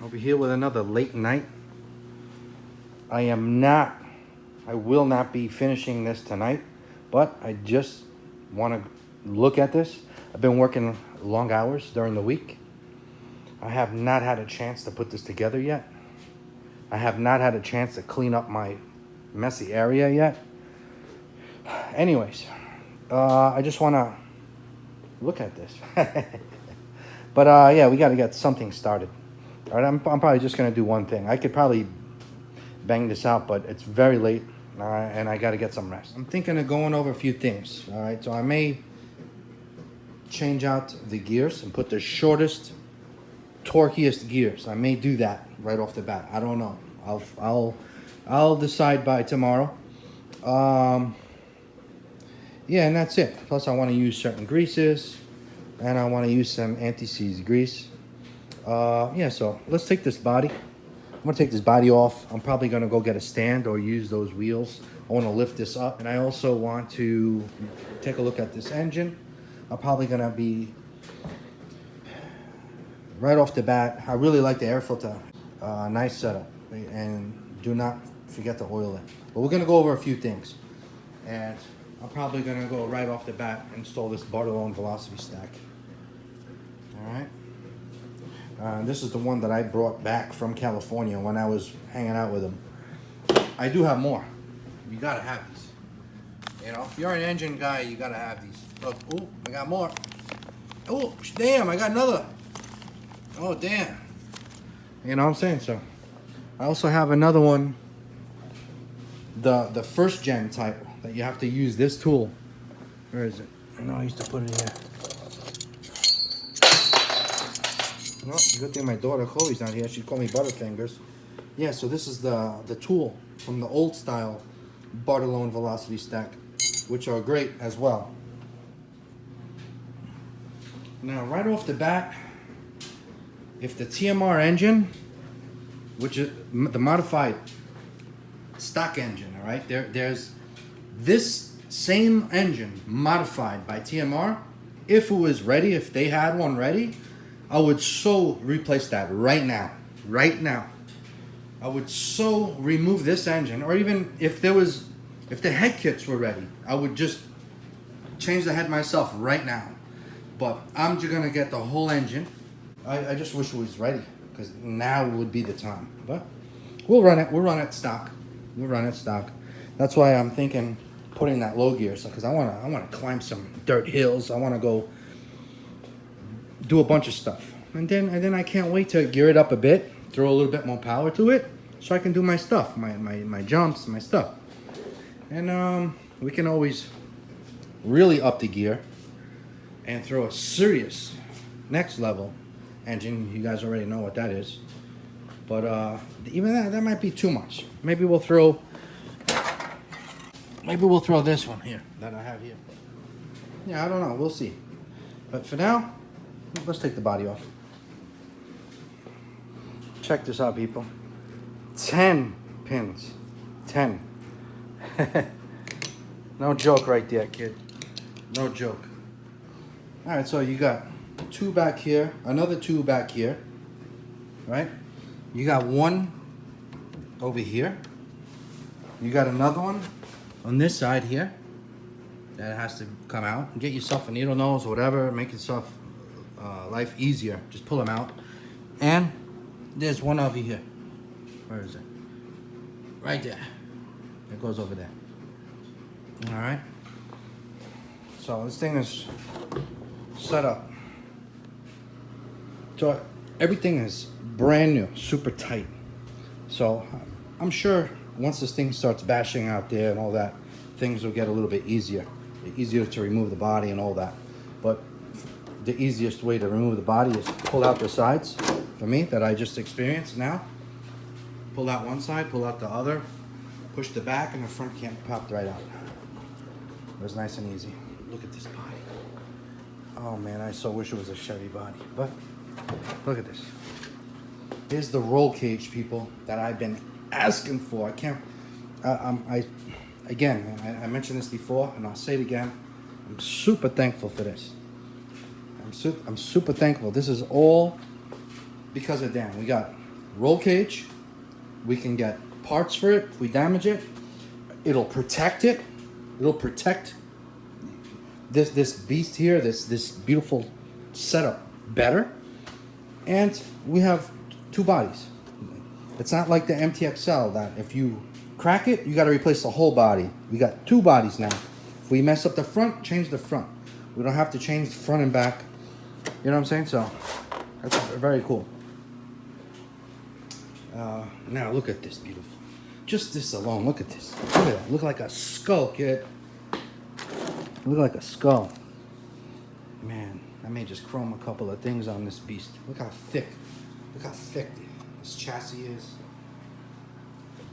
Over here with another late night. I will not be finishing this tonight, but I just want to look at this. I've been working long hours during the week. I have not had a chance to put this together yet. I have not had a chance to clean up my messy area yet. Anyways, I just want to look at this. But yeah, we got to get something started. All right, I'm probably just going to do one thing. I could probably bang this out, but it's very late, and I got to get some rest. I'm thinking of going over a few things. All right, so I may change out the gears and put the shortest, torquiest gears. I may do that right off the bat. I don't know. I'll decide by tomorrow. Yeah, and that's it. Plus, I want to use certain greases, and I want to use some anti-seize grease. Yeah, so let's take this body. I'm gonna take this body off. I'm probably gonna go get a stand or use those wheels. I want to lift this up, and I also want to take a look at this engine. I'm probably gonna be right off the bat. I really like the air filter. Nice setup, and do not forget to oil it. But we're gonna go over a few things, and I'm probably gonna go right off the bat install this BOTAJELL velocity stack. All right. This is the one that I brought back from California when I was hanging out with him. I do have more. You gotta have these. You know, if you're an engine guy, you gotta have these. Look, oh, I got more. Oh, damn, I got another. Oh, damn. You know what I'm saying? So, I also have another one, the first gen type, that you have to use this tool. Where is it? I know I used to put it in here. Well, good thing my daughter Chloe's not here. She'd call me Butterfingers. Yeah, so this is the tool from the old style BOTAJELL velocity stack, which are great as well. Now, right off the bat, if the TMR engine, which is the modified stock engine, all right, there's this same engine modified by TMR. If it was ready, if they had one ready, I would so replace that right now. Right now. I would so remove this engine, or even if the head kits were ready, I would just change the head myself right now. But I'm just gonna get the whole engine. I just wish it was ready, because now would be the time. But we'll run it stock. We'll run it stock. That's why I'm thinking putting that low gear, because I wanna climb some dirt hills. I wanna go do a bunch of stuff, and then I can't wait to gear it up a bit, throw a little bit more power to it, so I can do my stuff, my jumps, my stuff. And we can always really up the gear and throw a serious next level engine. You guys already know what that is, but even that might be too much. Maybe we'll throw this one here that I have here. Yeah, I don't know, we'll see. But for now, let's take the body off. Check this out, people. 10 pins. 10. No joke right there, kid. No joke. All right, so you got 2 back here, another 2 back here, right? You got 1 over here. You got another one on this side here that has to come out. Get yourself a needle nose or whatever, make yourself life easier. Just pull them out. And there's one over here. Where is it? Right there. It goes over there. All right. So this thing is set up. So everything is brand new, super tight. So I'm sure once this thing starts bashing out there and all that, things will get a little bit easier. Easier to remove the body and all that. But the easiest way to remove the body is pull out the sides, for me, that I just experienced now. Pull out one side, pull out the other, push the back, and the front can't pop right out. It was nice and easy. Look at this body. Oh man, I so wish it was a Chevy body. But look at this. Here's the roll cage, people, that I've been asking for. I can't, again, I mentioned this before, and I'll say it again. I'm super thankful for this. I'm super thankful. This is all because of Dan. We got roll cage. We can get parts for it if we damage it. It'll protect it. It'll protect this beast here, this beautiful setup better. And we have two bodies. It's not like the MTXL that if you crack it, you got to replace the whole body. We got two bodies now. If we mess up the front, change the front. We don't have to change the front and back. You know what I'm saying? So that's very cool. Now look at this beautiful. Just this alone. Look at this. Look at that. Look like a skull, kid. Look like a skull. Man, I may just chrome a couple of things on this beast. Look how thick. Look how thick this chassis is.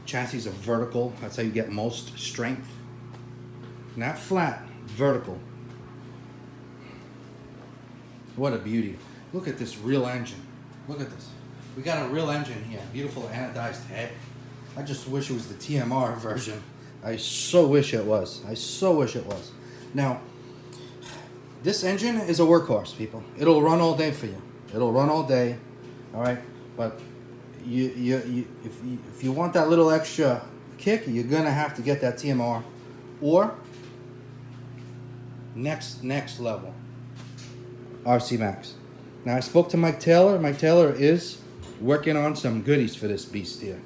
Chassis are vertical. That's how you get most strength. Not flat, vertical. What a beauty. Look at this real engine. Look at this. We got a real engine here. Beautiful anodized head. I just wish it was the TMR version. I so wish it was. I so wish it was. Now, this engine is a workhorse, people. It'll run all day for you. It'll run all day, all right? But if you want that little extra kick, you're gonna have to get that TMR or next level RC Max. Now I spoke to Mike Taylor. Mike Taylor is working on some goodies for this beast here.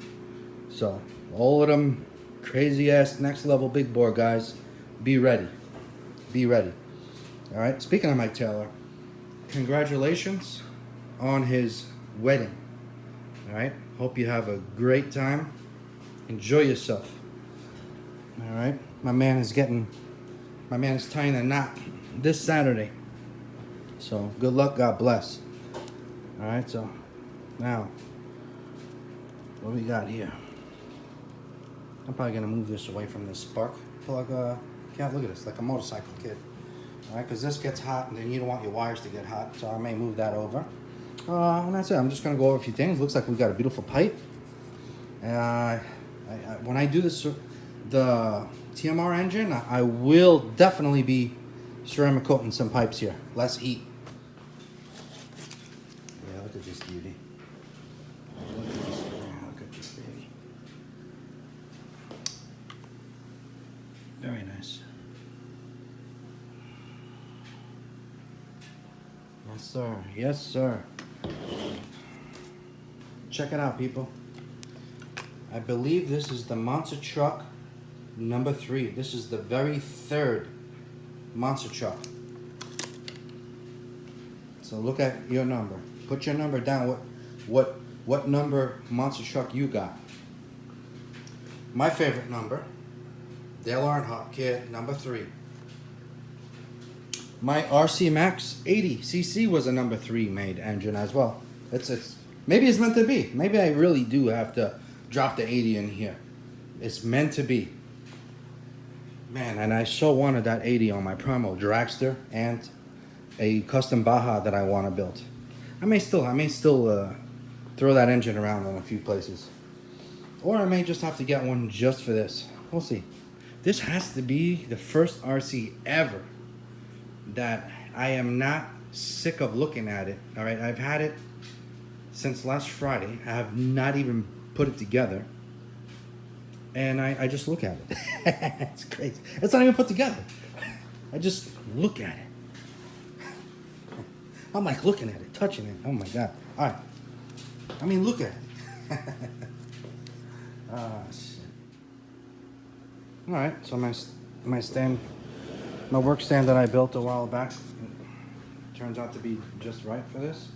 So all of them crazy ass next level big bore guys, be ready. Be ready. All right. Speaking of Mike Taylor, congratulations on his wedding. All right. Hope you have a great time. Enjoy yourself. All right. My man is tying a knot this Saturday. So good luck. God bless. All right. So now, what we got here? I'm probably gonna move this away from this spark plug. Can't look at this, like a motorcycle, kid. All right, because this gets hot, and then you don't want your wires to get hot, so I may move that over. And that's it. I'm just gonna go over a few things. Looks like we got a beautiful pipe. When I do this, the TMR engine, I will definitely be ceramic coating some pipes here. Less heat. Yeah, look at this beauty. Look at this baby. Very nice. Yes, sir. Yes, sir. Check it out, people. I believe this is the monster truck number 3. This is the very third monster truck. So look at your number. Put your number down. What number monster truck you got? My favorite number, Dale Earnhardt kid, number 3. My RC Max 80cc was a number 3 made engine as well. It's maybe it's meant to be. Maybe I really do have to drop the 80 in here. It's meant to be. Man, and I so wanted that 80 on my Primal dragster and a custom Baja that I want to build. I may still throw that engine around in a few places. Or I may just have to get one just for this. We'll see. This has to be the first RC ever that I am not sick of looking at it. All right, I've had it since last Friday. I have not even put it together. And I just look at it. It's crazy. It's not even put together. I just look at it. I'm like looking at it, touching it. Oh my God. All right. I mean, look at it. Shit. All right. So my stand, my work stand that I built a while back, turns out to be just right for this.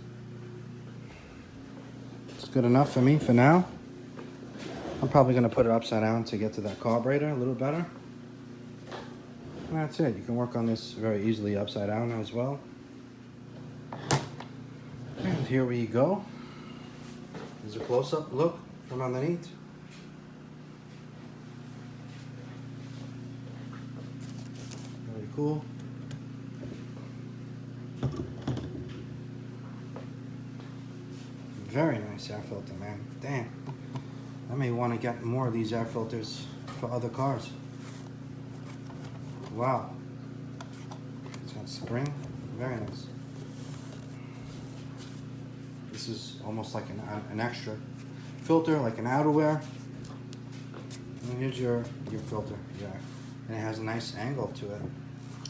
It's good enough for me for now. I'm probably going to put it upside down to get to that carburetor a little better. And that's it. You can work on this very easily upside down as well. And here we go. There's a close-up look from underneath. Very cool. Very nice air filter, man. Damn. I may want to get more of these air filters for other cars. Wow. It's got spring. Very nice. This is almost like an extra. filter, like an outerwear. And here's your filter. Yeah, and it has a nice angle to it,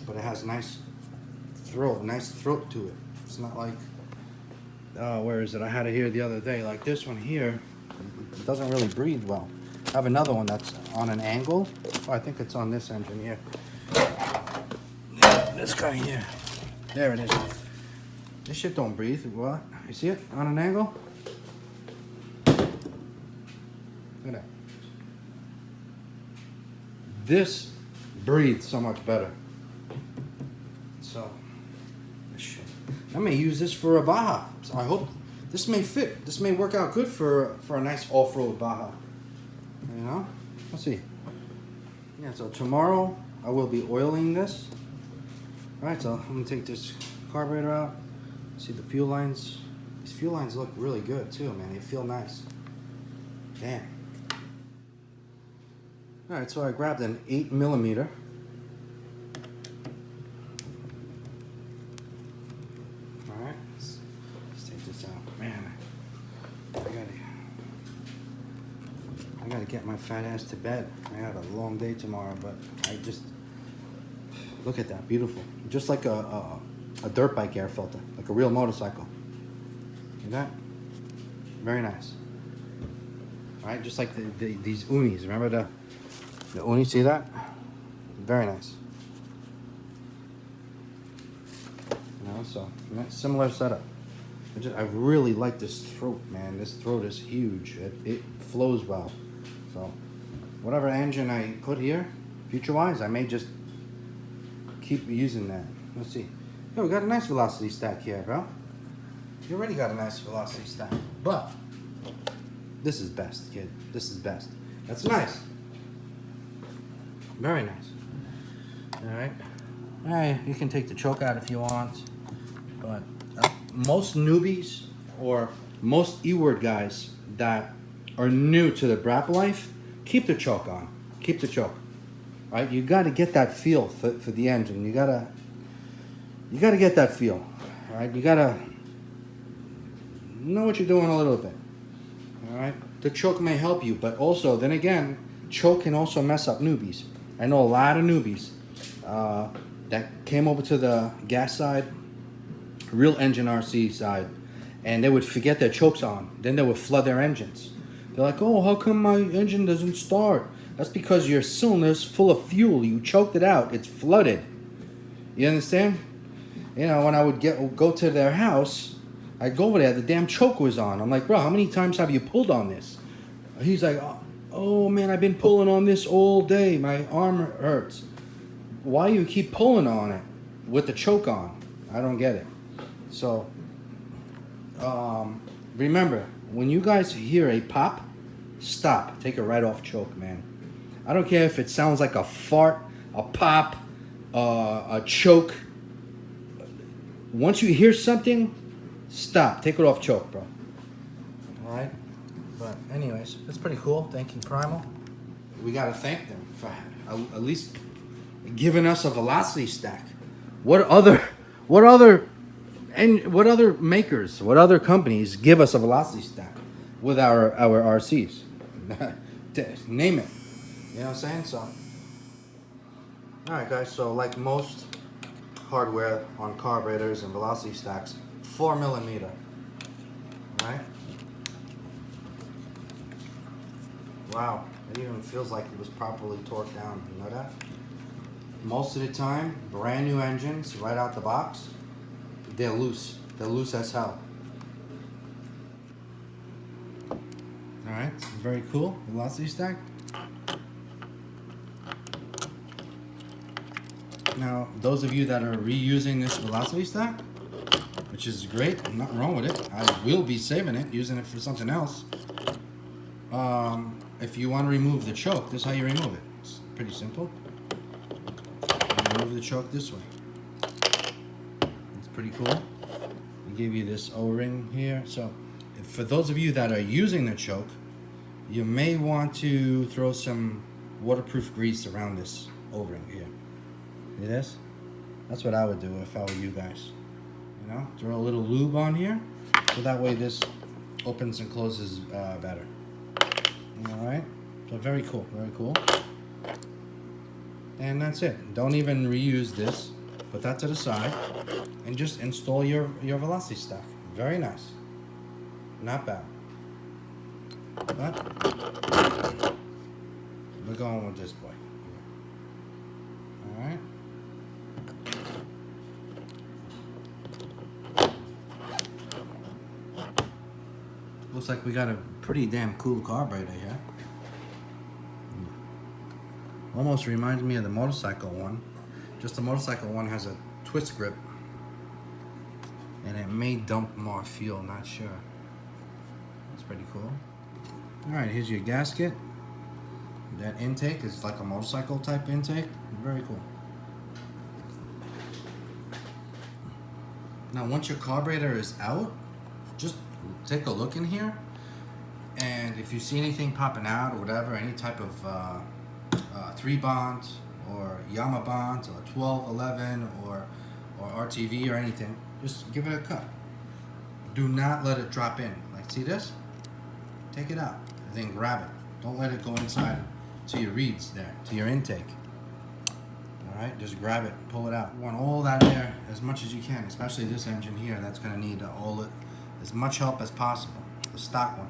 but it has a nice throat to it. It's not like, where is it? I had it here the other day. Like this one here, it doesn't really breathe well. I have another one that's on an angle. Oh, I think it's on this engine here. This guy here. There it is. This shit don't breathe. What? You see it on an angle? Look at that. This breathes so much better. So, I may use this for a Baja. So I hope this may fit. This may work out good for a nice off-road Baja. You know? Let's see. Yeah, so tomorrow I will be oiling this. Alright, so I'm gonna take this carburetor out. See the fuel lines. These fuel lines look really good too, man. They feel nice. Damn. Alright, so I grabbed an 8mm. Alright, let's take this out. Man, I gotta get my fat ass to bed. I had a long day tomorrow, but I just look at that, beautiful. Just like a dirt bike air filter, like a real motorcycle. See that? Very nice. All right, just like these unis. Remember the uni? See that? Very nice. You know, so similar setup. I really like this throat, man. This throat is huge. It flows well. So whatever engine I put here, future-wise, I may just keep using that. Let's see. Yeah, we got a nice velocity stack here, bro. You already got a nice velocity stack. But this is best, kid. This is best. That's nice. Very nice. Alright. Alright, you can take the choke out if you want. But most newbies or most E-word guys that are new to the Brappp life, keep the choke on. Keep the choke. Right? You got to get that feel for the engine. You gotta get that feel. All right? You gotta know what you're doing a little bit. All right? The choke may help you, but also, then again, choke can also mess up newbies. I know a lot of newbies that came over to the gas side, real engine RC side, and they would forget their chokes on. Then they would flood their engines. They're like, oh, how come my engine doesn't start? That's because your cylinder's full of fuel. You choked it out. It's flooded. You understand? You know, when I would go to their house, I'd go over there. The damn choke was on. I'm like, bro, how many times have you pulled on this? He's like, oh man, I've been pulling on this all day. My arm hurts. Why you keep pulling on it with the choke on? I don't get it. So, remember, when you guys hear a pop, stop. Take it right off choke, man. I don't care if it sounds like a fart, a pop, a choke. Once you hear something, stop. Take it off choke, bro. All right? But anyways, that's pretty cool. Thank you, Primal. We got to thank them for at least giving us a velocity stack. What other makers, what other companies give us a velocity stack with our RCs? Name it. You know what I'm saying? So, alright guys, so like most hardware on carburetors and velocity stacks, 4mm. Alright? Wow, it even feels like it was properly torqued down. You know that? Most of the time, brand new engines right out the box, they're loose. They're loose as hell. Alright, very cool. Velocity stack. Now, those of you that are reusing this velocity stack, which is great, nothing wrong with it. I will be saving it, using it for something else. If you want to remove the choke, this is how you remove it. It's pretty simple. Remove the choke this way. It's pretty cool. They give you this O-ring here. So, for those of you that are using the choke, you may want to throw some waterproof grease around this O-ring here. See this? That's what I would do if I were you guys. You know, throw a little lube on here, so that way this opens and closes better. All right, so very cool, very cool. And that's it. Don't even reuse this. Put that to the side and just install your velocity stack. Very nice. Not bad. But we're going with this boy. All right. Looks like we got a pretty damn cool carburetor here. Almost reminds me of the motorcycle one. Just the motorcycle one has a twist grip. And it may dump more fuel, not sure. That's pretty cool. Alright, here's your gasket. That intake is like a motorcycle type intake. Very cool. Now once your carburetor is out, just take a look in here. And if you see anything popping out or whatever, any type of 3 bonds or Yama bonds or 12, 11 or RTV or anything, just give it a cut. Do not let it drop in. Like, see this? Take it out and then grab it. Don't let it go inside to your reeds there, to your intake. Alright, just grab it, pull it out. You want all that air as much as you can, especially this engine here that's going to need all as much help as possible. The stock one.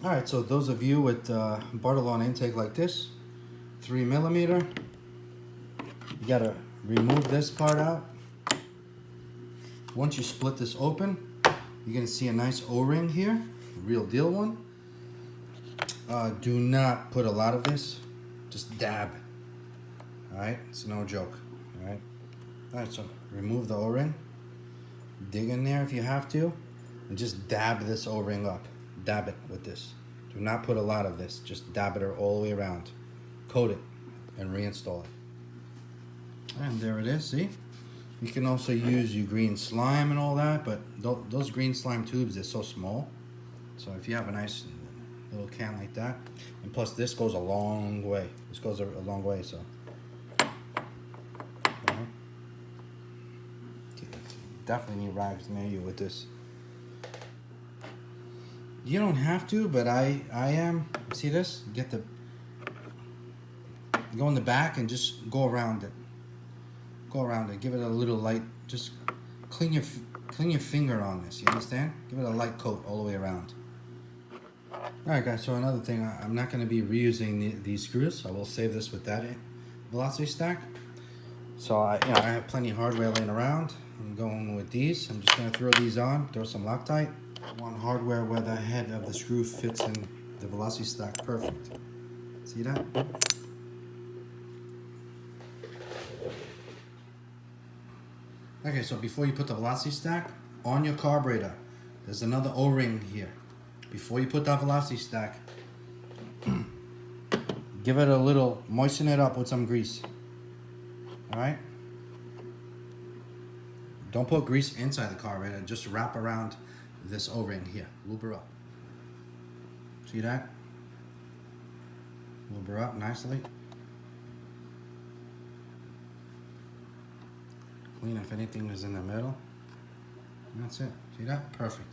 Alright, so those of you with Bartolon intake like this, 3mm, you gotta remove this part out. Once you split this open, you're gonna see a nice O-ring here, real deal one. Do not put a lot of this, just dab. Alright, it's no joke. Alright, so remove the O-ring, dig in there if you have to, and just dab this O-ring up. Dab it with this. Do not put a lot of this. Just dab it all the way around. Coat it and reinstall it. And there it is, see? You can also use your green slime and all that, but those green slime tubes, they're so small. So if you have a nice little can like that, and plus this goes a long way. This goes a long way, so. Definitely need rags near you with this. You don't have to, but I am. See this? Go in the back and just go around it. Go around it. Give it a little light. Just clean your finger on this. You understand? Give it a light coat all the way around. All right, guys. So another thing, I'm not going to be reusing these screws. I will save this with that velocity stack. So I have plenty of hardware laying around. I'm going with these. I'm just going to throw these on. Throw some Loctite. Want hardware where the head of the screw fits in the velocity stack perfect. See that? Okay, so before you put the velocity stack on your carburetor, there's another O-ring here. Before you put that velocity stack, give it a little, moisten it up with some grease. Alright? Don't put grease inside the carburetor, just wrap around this O-ring here. Lube her up. See that? Lube her up nicely. Clean if anything is in the middle. And that's it. See that? Perfect.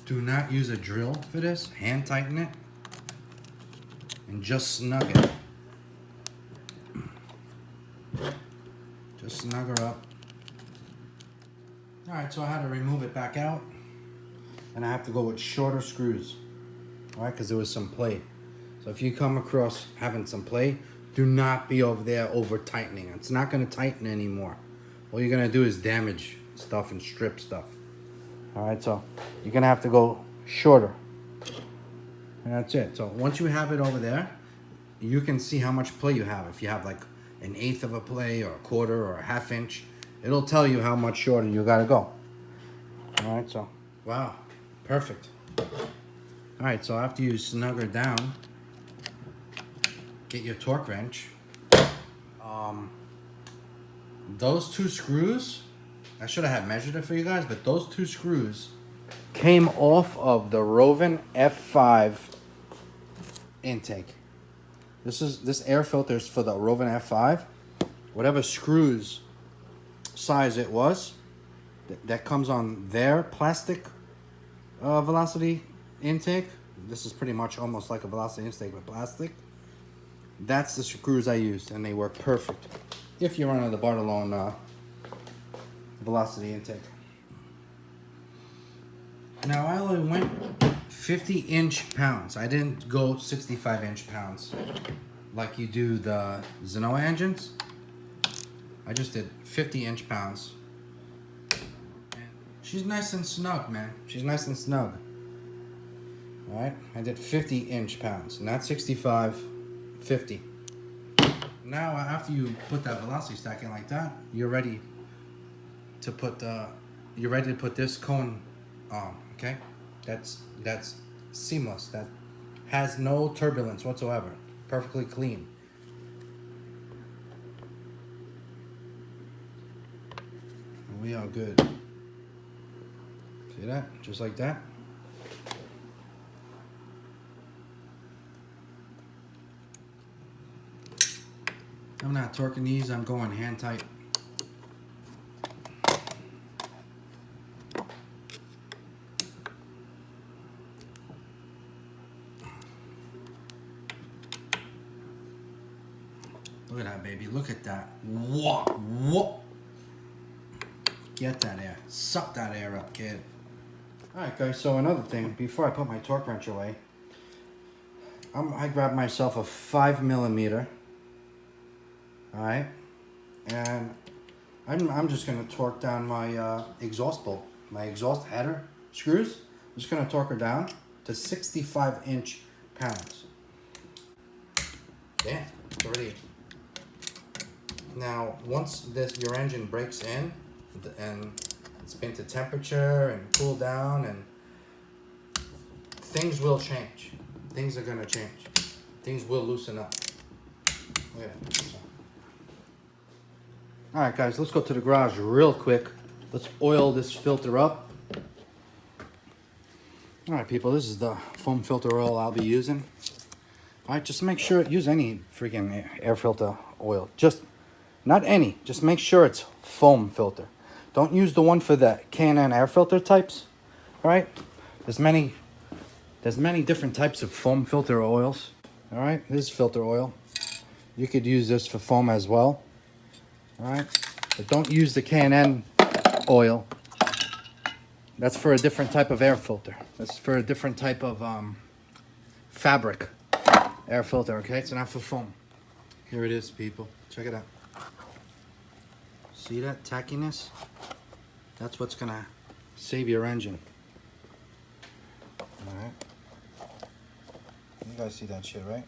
Do not use a drill for this. Hand tighten it. And just snug it. Just snug her up. Alright, so I had to remove it back out. And I have to go with shorter screws. Alright, because there was some play. So if you come across having some play, do not be over there over tightening. It's not going to tighten anymore. All you're going to do is damage stuff and strip stuff. Alright, so you're going to have to go shorter. And that's it. So once you have it over there, you can see how much play you have. If you have like 1/8 of a play or a quarter or a 1/2 inch, it'll tell you how much shorter you got to go. Alright, so wow, perfect. Alright, so after you snug her down, get your torque wrench. Those 2 screws, I should have measured it for you guys, but those 2 screws came off of the Roven F5 intake. This air filter is for the Roven F5. Whatever screws size it was. That comes on their plastic velocity intake. This is pretty much almost like a velocity intake with plastic. That's the screws I used, and they work perfect if you're running the BOTAJELL velocity intake. Now I only went 50 inch pounds. I didn't go 65 inch pounds like you do the Zenoa engines. I just did 50 inch pounds. She's nice and snug, man. She's nice and snug. All right, I did 50 inch pounds, not 65, 50. Now, after you put that velocity stack in like that, you're ready to put this cone on. Okay, that's seamless. That has no turbulence whatsoever. Perfectly clean. We are good. See that? Just like that. I'm not torquing these, I'm going hand tight. Look at that, baby. Look at that. Whoa, whoa. Get that air. Suck that air up, kid. Alright guys, so another thing, before I put my torque wrench away, I grabbed myself a 5mm. Alright, and I'm just going to torque down my exhaust bolt, my exhaust header screws. I'm just going to torque her down to 65 inch pounds. Yeah, it's already. Now, once your engine breaks in and it's been to temperature and cool down, and things will change. Things are going to change. Things will loosen up. Look at that. Alright guys, let's go to the garage real quick. Let's oil this filter up. Alright people, this is the foam filter oil I'll be using. Alright, just make sure, use any freaking air filter oil. Just, not any, just make sure it's foam filter. Don't use the one for the K&N air filter types. Alright, there's many different types of foam filter oils. Alright, this is filter oil. You could use this for foam as well. Alright, but don't use the K&N oil. That's for a different type of air filter. That's for a different type of fabric air filter, okay? It's not for foam. Here it is, people. Check it out. See that tackiness? That's what's gonna save your engine. Alright. You guys see that shit, right?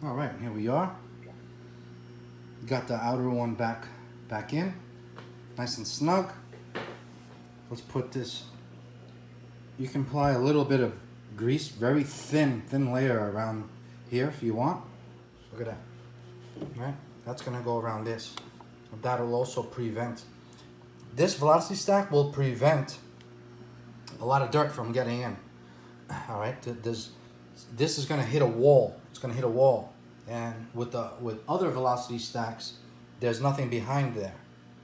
All right, here we are. Got the outer one back in, nice and snug. Let's put this. You can apply a little bit of grease, very thin layer around here if you want. Look at that. All right, that's gonna go around this. That'll also prevent. This velocity stack will prevent a lot of dirt from getting in. All right, this is gonna hit a wall. It's gonna hit a wall, and with other velocity stacks, there's nothing behind there,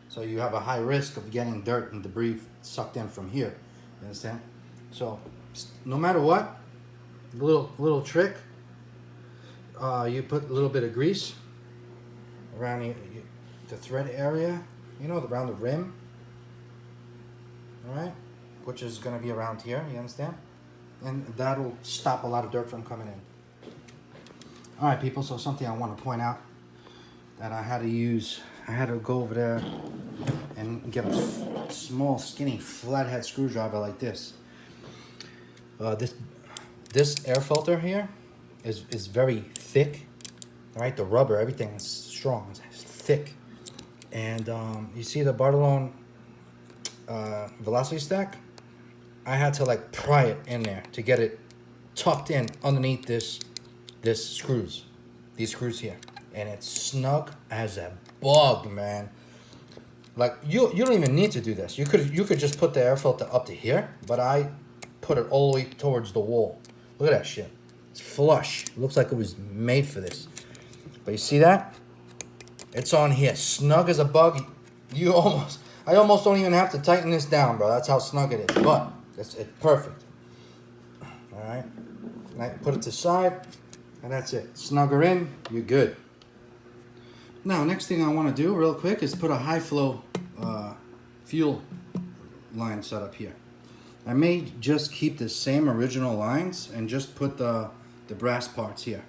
so you have a high risk of getting dirt and debris sucked in from here. You understand? So no matter what, little trick. You put a little bit of grease around the thread area, you know, around the rim. All right, which is gonna be around here. You understand? And that'll stop a lot of dirt from coming in. All right, people, so something I want to point out that I had to go over there and get a small, skinny, flathead screwdriver like this. This air filter here is very thick. All right, the rubber, everything is strong, it's thick. And you see the BOTAJELL velocity stack? I had to like pry it in there to get it tucked in underneath these screws here, and it's snug as a bug, man. Like you don't even need to do this. You could just put the air filter up to here, but I put it all the way towards the wall. Look at that shit. It's flush. It looks like it was made for this. But you see that? It's on here, snug as a bug. I almost don't even have to tighten this down, bro. That's how snug it is. But it's perfect. All right. And I put it to the side, and that's it. Snug her in, you're good. Now, next thing I want to do real quick is put a high flow fuel line set up here. I may just keep the same original lines and just put the brass parts here.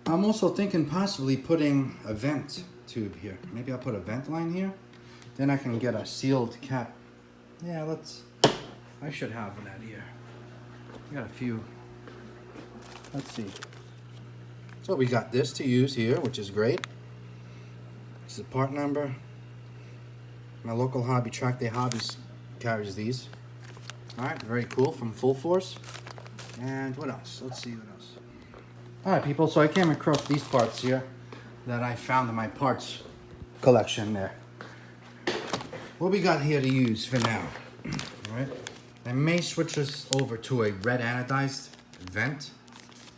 I'm also thinking possibly putting a vent tube here. Maybe I'll put a vent line here. Then I can get a sealed cap. Yeah, I should have that here. I got a few. Let's see. So we got this to use here, which is great. This is the part number. My local hobby, Track Day Hobbies, carries these. Alright, very cool, from Full Force. And what else? Let's see what else. Alright people, so I came across these parts here that I found in my parts collection there. What we got here to use for now. Alright, I may switch this over to a red anodized vent,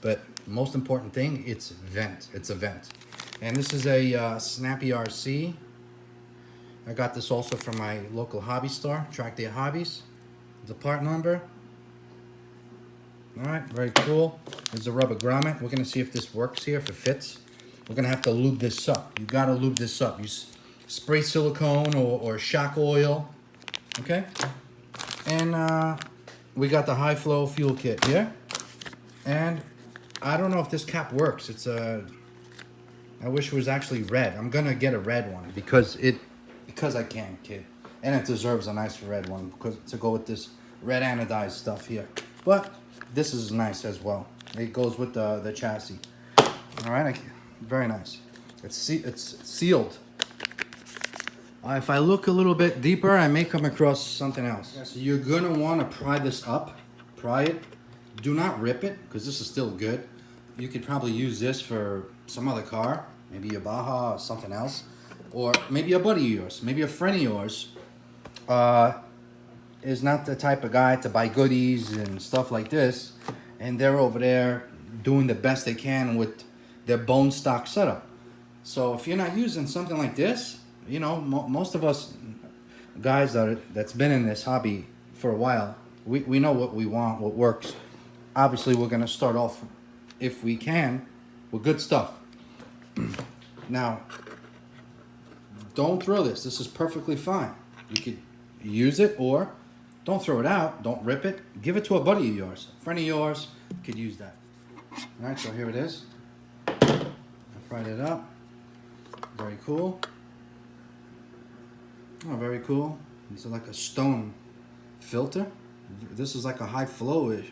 but most important thing, it's a vent. And this is a Snappy RC. I got this also from my local hobby store, Track Day Hobbies. The part number. Alright, very cool. There's a rubber grommet. We're going to see if this works here, if it fits. We're going to have to lube this up. You got to lube this up. You spray silicone or shock oil. Okay? And we got the high flow fuel kit here. And I don't know if this cap works. It's I wish it was actually red. I'm going to get a red one because I can, kid. And it deserves a nice red one to go with this red anodized stuff here. But this is nice as well. It goes with the chassis. All right, very nice. It's sealed. If I look a little bit deeper, I may come across something else. So you're gonna want to pry this up. Pry it. Do not rip it because this is still good. You could probably use this for some other car, maybe a Baja or something else, or maybe a buddy of yours, maybe a friend of yours. Is not the type of guy to buy goodies and stuff like this, and they're over there doing the best they can with their bone stock setup. So if you're not using something like this, you know, most of us guys that's been in this hobby for a while, we know what we want, what works. Obviously, we're gonna start off, if we can, with good stuff. Now, don't throw this. This is perfectly fine. You could use it, or don't throw it out. Don't rip it. Give it to a buddy of yours, a friend of yours could use that. All right, so here it is. I fried it up. Very cool. Oh, very cool. It's like a stone filter. This is like a high flow.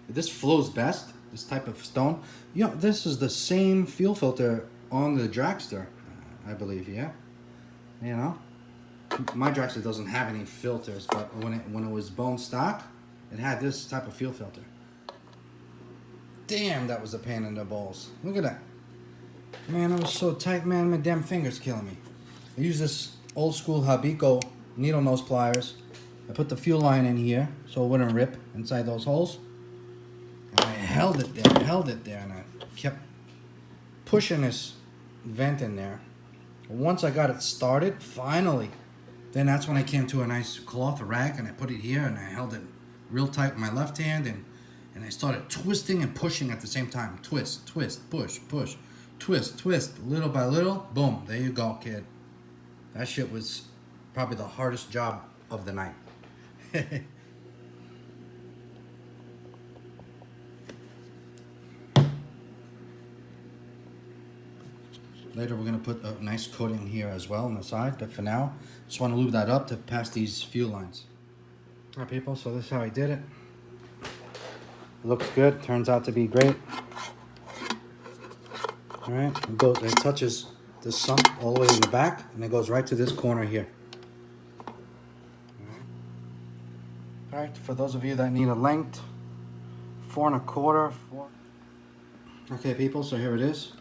This flows best. This type of stone. You know, this is the same fuel filter on the dragster, I believe. Yeah. You know. My dragster doesn't have any filters, but when it was bone stock, it had this type of fuel filter. Damn, that was a pain in the balls. Look at that. Man, it was so tight, man. My damn fingers killing me. I use this old school Habico needle nose pliers. I put the fuel line in here so it wouldn't rip inside those holes. And I held it there, and I kept pushing this vent in there. Once I got it started, finally, then that's when I came to a nice cloth, a rag, and I put it here, and I held it real tight with my left hand, and I started twisting and pushing at the same time. Twist, twist, push, push, twist, twist, little by little, boom, there you go, kid. That shit was probably the hardest job of the night. Later we're going to put a nice coating here as well on the side, but for now, just want to lube that up to pass these fuel lines. Alright people, so this is how I did it. Looks good, turns out to be great. Alright, it touches the sump all the way in the back, and it goes right to this corner here. Alright, for those of you that need a length, 4 1/4. Okay people, so here it is.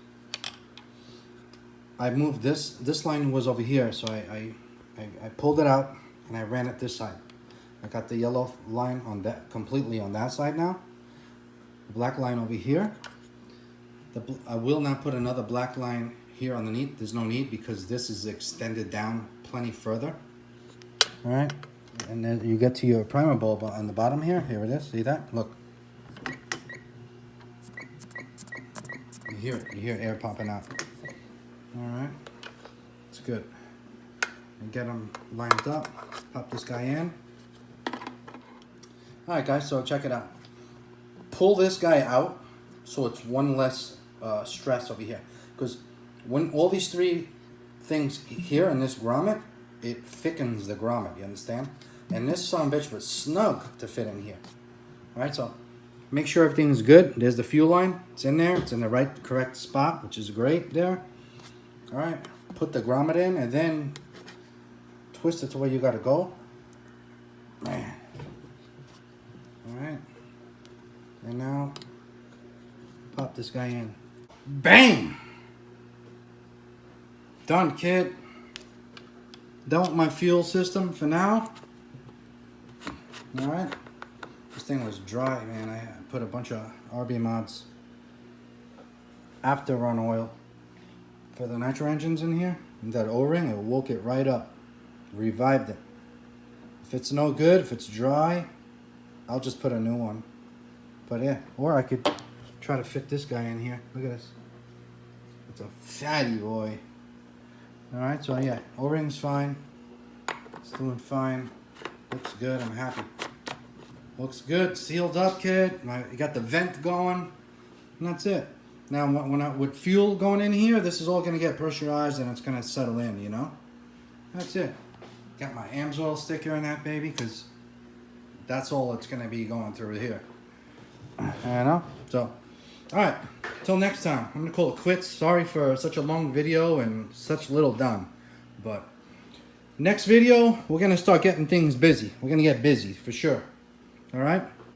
I moved this line was over here, so I pulled it out and I ran it this side. I got the yellow line on that, completely on that side now. black line over here. I will not put another black line here underneath. There's no need because this is extended down plenty further. All right, and then you get to your primer bulb on the bottom here. Here it is. See that? Look. You hear air popping out. All right, it's good. And get them lined up. Pop this guy in. All right, guys. So check it out. Pull this guy out so it's one less stress over here. Because when all these three things here in this grommet, it thickens the grommet. You understand? And this son of a bitch was snug to fit in here. All right, so make sure everything's good. There's the fuel line. It's in there. It's in the right, correct spot, which is great there. All right, put the grommet in and then twist it to where you got to go. Man. All right. And now pop this guy in. Bang! Done, kid. Done with my fuel system for now. All right. This thing was dry, man. I put a bunch of RB mods after run oil for the nitro engines in here. And that O-ring, it woke it right up. Revived it. If it's no good, if it's dry, I'll just put a new one. But yeah, or I could try to fit this guy in here. Look at this. It's a fatty boy. All right, so yeah, O-ring's fine. It's doing fine. Looks good, I'm happy. Looks good, sealed up, kid. You got the vent going, and that's it. Now, with fuel going in here, this is all gonna get pressurized and it's gonna settle in, you know? That's it. Got my AMSOIL sticker in that baby, because that's all it's gonna be going through here. You know? So, alright, till next time, I'm gonna call it quits. Sorry for such a long video and such little done. But next video, we're gonna start getting things busy. We're gonna get busy for sure. Alright?